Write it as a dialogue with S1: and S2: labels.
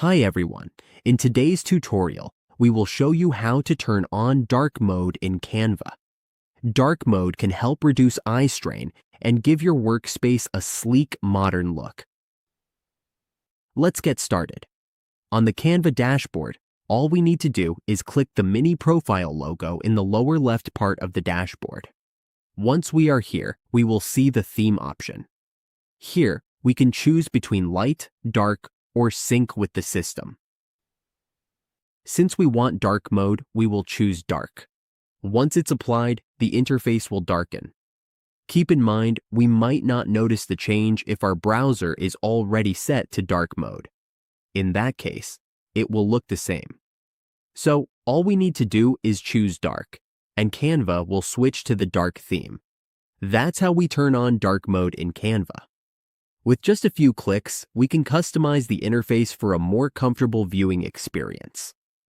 S1: Hi everyone. In today's tutorial, we will show you how to turn on dark mode in Canva. Dark mode can help reduce eye strain and give your workspace a sleek, modern look. Let's get started. On the Canva dashboard, all we need to do is click the mini profile logo in the lower left part of the dashboard. Once we are here, we will see the theme option. Here, we can choose between light, dark, or sync with the system. Since we want dark mode, we will choose dark. Once it's applied, the interface will darken. Keep in mind, we might not notice the change if our browser is already set to dark mode. In that case, it will look the same. So, all we need to do is choose dark, and Canva will switch to the dark theme. That's how we turn on dark mode in Canva. With just a few clicks, we can customize the interface for a more comfortable viewing experience.